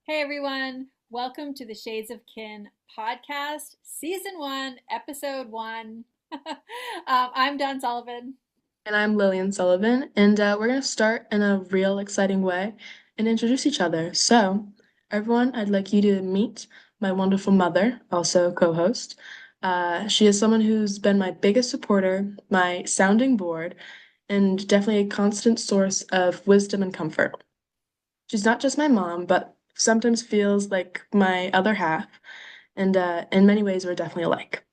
Hey everyone, welcome to the Shades of Kin podcast, season one, episode one. I'm Dawn Sullivan. And I'm Lillian Sullivan, and we're going to start in a real exciting way and introduce each other. So, everyone, I'd like you to meet my wonderful mother, also co-host. She is someone who's been my biggest supporter, my sounding board, and definitely a constant source of wisdom and comfort. She's not just my mom, but sometimes feels like my other half, and in many ways, we're definitely alike.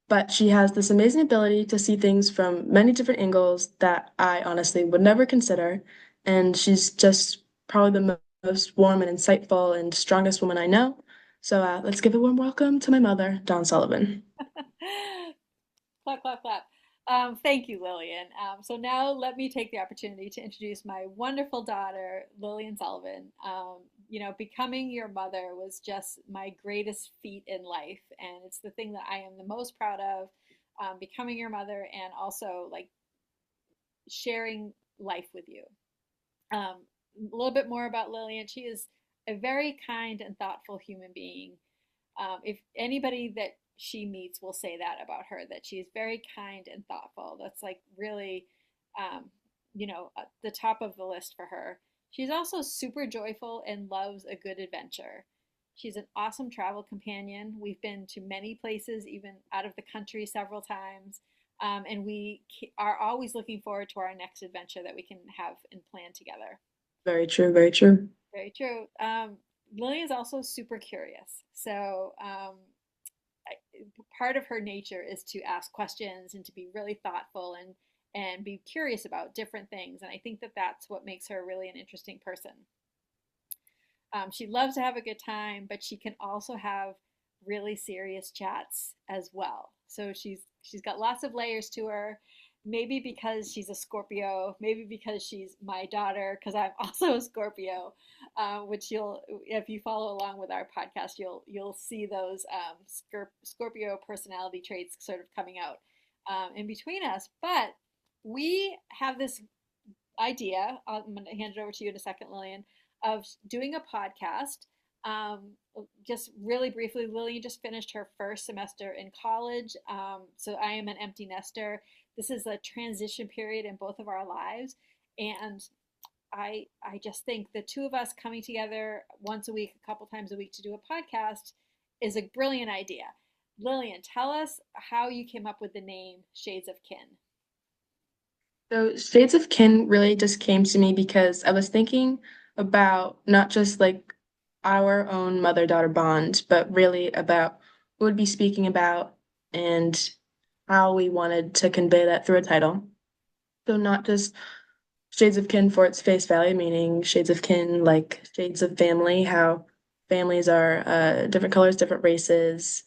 But she has this amazing ability to see things from many different angles that I honestly would never consider. And she's just probably the most warm and insightful and strongest woman I know. So let's give a warm welcome to my mother, Dawn Sullivan. Clap, clap, clap. Thank you, Lillian. So now let me take the opportunity to introduce my wonderful daughter, Lillian Sullivan. Becoming your mother was just my greatest feat in life, and it's the thing that I am the most proud of. Becoming your mother and also like sharing life with you. Um, a little bit more about Lillian. She is a very kind and thoughtful human being. If anybody that she meets will say that about her, that she is very kind and thoughtful. That's like really, the top of the list for her. She's also super joyful and loves a good adventure. She's an awesome travel companion. We've been to many places, even out of the country several times. And we are always looking forward to our next adventure that we can have and plan together. Very true, very true. Very true. Lily is also super curious. So part of her nature is to ask questions and to be really thoughtful and be curious about different things. And I think that that's what makes her really an interesting person. She loves to have a good time, but she can also have really serious chats as well. So she's got lots of layers to her. Maybe because she's a Scorpio, maybe because she's my daughter, because I'm also a Scorpio, which if you follow along with our podcast, you'll see those Scorpio personality traits sort of coming out in between us. But we have this idea. I'm going to hand it over to you in a second, Lillian, of doing a podcast. Just really briefly, Lillian just finished her first semester in college. So I am an empty nester. This is a transition period in both of our lives. And I just think the two of us coming together once a week, a couple times a week to do a podcast is a brilliant idea. Lillian, tell us how you came up with the name Shades of Kin. So Shades of Kin really just came to me because I was thinking about not just like our own mother-daughter bond, but really about what we'd be speaking about and how we wanted to convey that through a title. So not just shades of kin for its face value, meaning shades of kin like shades of family, how families are different colors, different races.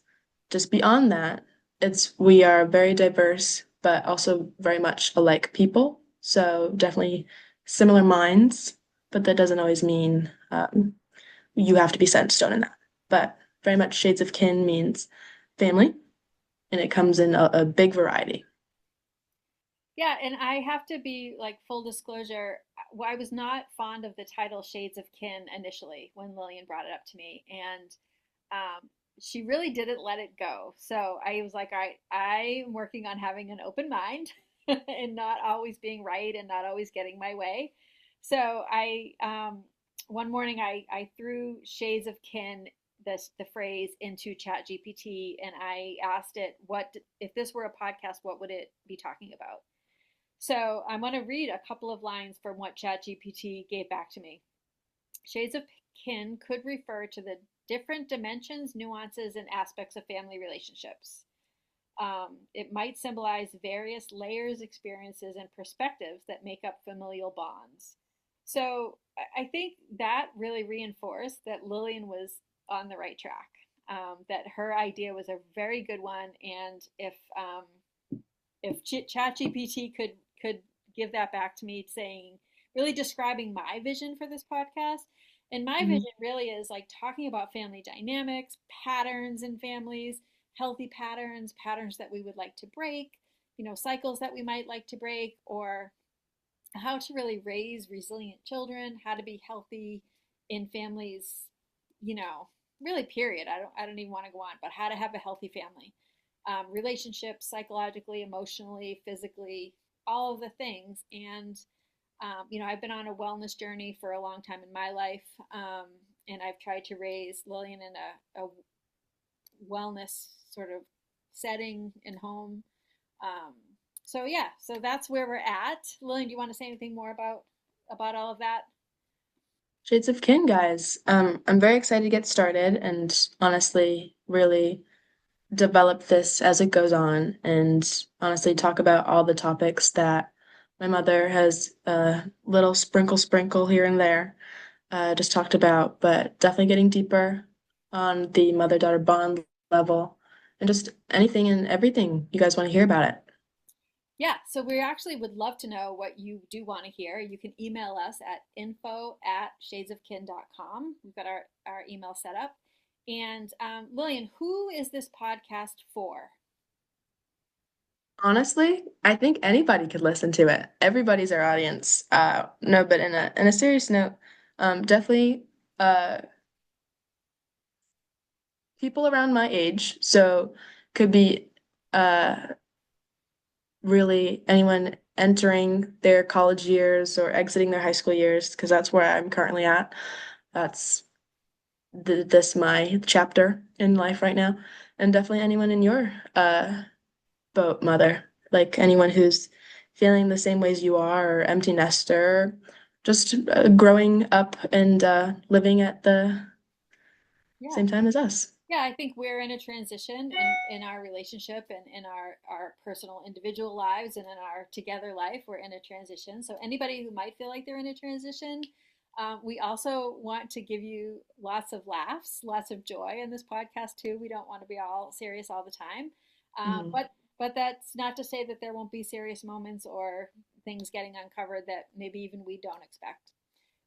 Just beyond that, it's we are very diverse, but also very much alike people. So definitely similar minds, but that doesn't always mean you have to be set in stone in that. But very much shades of kin means family, and it comes in a big variety. Yeah, and I have to be like full disclosure. I was not fond of the title Shades of Kin initially when Lillian brought it up to me, and she really didn't let it go. So I was like, I'm working on having an open mind and not always being right and not always getting my way. So one morning I threw Shades of Kin the phrase into Chat GPT and I asked it what if this were a podcast, what would it be talking about? So I'm going to read a couple of lines from what ChatGPT gave back to me. Shades of kin could refer to the different dimensions, nuances, and aspects of family relationships. It might symbolize various layers, experiences, and perspectives that make up familial bonds. So I think that really reinforced that Lillian was on the right track. That her idea was a very good one, and if ChatGPT could give that back to me, saying really describing my vision for this podcast. And my Mhm. vision really is like talking about family dynamics, patterns in families, healthy patterns, patterns that we would like to break, cycles that we might like to break, or how to really raise resilient children, how to be healthy in families you know, really period. I don't even want to go on, but how to have a healthy family, relationships, psychologically, emotionally, physically, all of the things. And I've been on a wellness journey for a long time in my life, and I've tried to raise Lillian in a wellness sort of setting and home. Um, so yeah, so that's where we're at. Lillian, do you want to say anything more about all of that? Shades of Kin, guys. I'm very excited to get started and honestly really develop this as it goes on and honestly talk about all the topics that my mother has a little sprinkle here and there just talked about, but definitely getting deeper on the mother-daughter bond level and just anything and everything you guys want to hear about it. Yeah, so we actually would love to know what you do want to hear. You can email us at info@shadesofkin.com. We've got our email set up. And Lillian, who is this podcast for? Honestly, I think anybody could listen to it. Everybody's our audience. No, but in a serious note, definitely uh people around my age. So could be uh really anyone entering their college years or exiting their high school years, because that's where I'm currently at. That's this my chapter in life right now. And definitely anyone in your boat, mother. Like anyone who's feeling the same ways you are, or empty nester, just growing up and living at the Yeah. same time as us. Yeah, I think we're in a transition in our relationship and in our personal individual lives and in our together life. We're in a transition. So, anybody who might feel like they're in a transition, we also want to give you lots of laughs, lots of joy in this podcast, too. We don't want to be all serious all the time. Um, Mhm. but, but that's not to say that there won't be serious moments or things getting uncovered that maybe even we don't expect.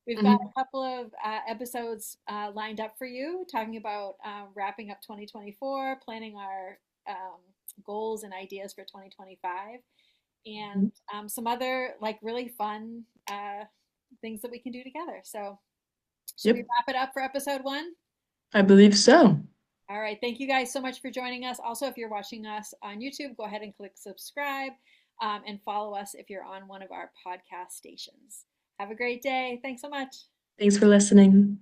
We've got Mhm. a couple of episodes lined up for you, talking about wrapping up 2024, planning our um, goals and ideas for 2025, and Mhm. some other like really fun things that we can do together. So, should we Yep, wrap it up for episode one? I believe so. All right. Thank you guys so much for joining us. Also, if you're watching us on YouTube, go ahead and click subscribe and follow us if you're on one of our podcast stations. Have a great day. Thanks so much. Thanks for listening.